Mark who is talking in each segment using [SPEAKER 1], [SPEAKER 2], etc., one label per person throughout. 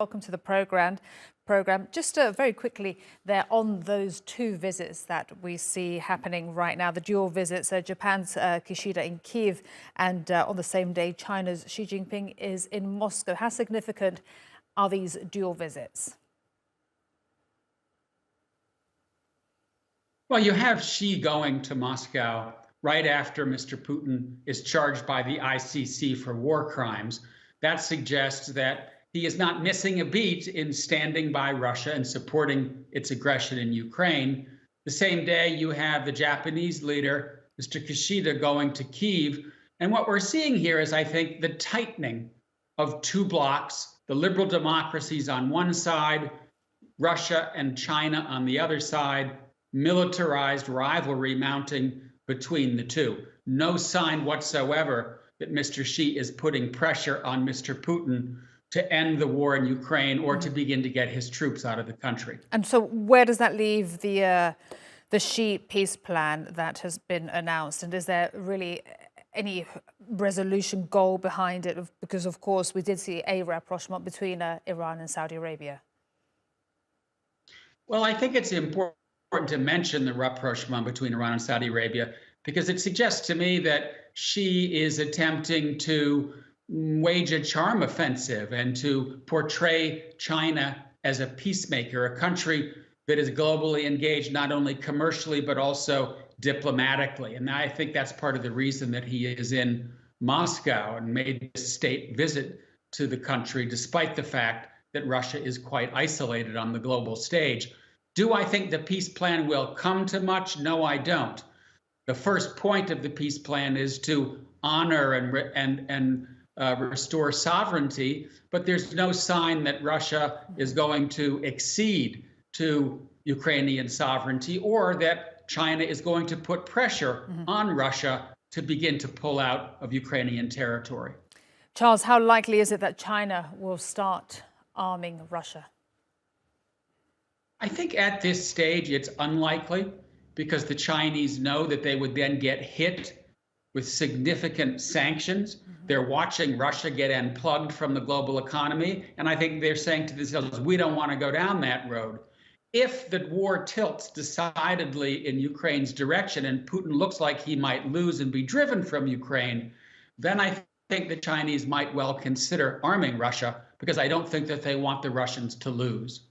[SPEAKER 1] Welcome to the program. Just very quickly there on those two visits that we see happening right now, the dual visits, Japan's Kishida in Kiev and on the same day China's Xi Jinping is in Moscow. How significant are these dual visits?
[SPEAKER 2] Well, you have Xi going to Moscow right after Mr. Putin is charged by the ICC for war crimes. That suggests that he is not missing a beat in standing by Russia and supporting its aggression in Ukraine. The same day, you have the Japanese leader, Mr. Kishida, going to Kiev. And what we're seeing here is, I think, the tightening of two blocs, the liberal democracies on one side, Russia and China on the other side, militarized rivalry mounting between the two. No sign whatsoever that Mr. Xi is putting pressure on Mr. Putin to end the war in Ukraine or to begin to get his troops out of the country.
[SPEAKER 1] And so where does that leave the Xi peace plan that has been announced? And is there really any resolution goal behind it? Because, of course, we did see a rapprochement between Iran and Saudi Arabia.
[SPEAKER 2] Well, I think it's important to mention the rapprochement between Iran and Saudi Arabia because it suggests to me that Xi is attempting to wage a charm offensive and to portray China as a peacemaker, a country that is globally engaged not only commercially but also diplomatically. And I think that's part of the reason that he is in Moscow and made this state visit to the country, despite the fact that Russia is quite isolated on the global stage. Do I think the peace plan will come to much? No, I don't. The first point of the peace plan is to honor and restore sovereignty, but there's no sign that Russia is going to accede to Ukrainian sovereignty or that China is going to put pressure on Russia to begin to pull out of Ukrainian territory.
[SPEAKER 1] Charles, how likely is it that China will start arming Russia?
[SPEAKER 2] I think at this stage it's unlikely because the Chinese know that they would then get hit with significant sanctions. They're watching Russia get unplugged from the global economy. And I think they're saying to themselves, we don't want to go down that road. If the war tilts decidedly in Ukraine's direction and Putin looks like he might lose and be driven from Ukraine, then I think the Chinese might well consider arming Russia because I don't think that they want the Russians to lose.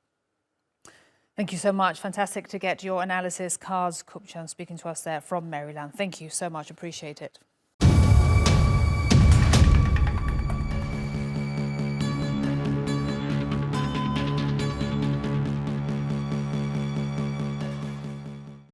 [SPEAKER 1] Thank you so much. Fantastic to get your analysis. Kupchan speaking to us there from Maryland. Thank you so much. Appreciate it.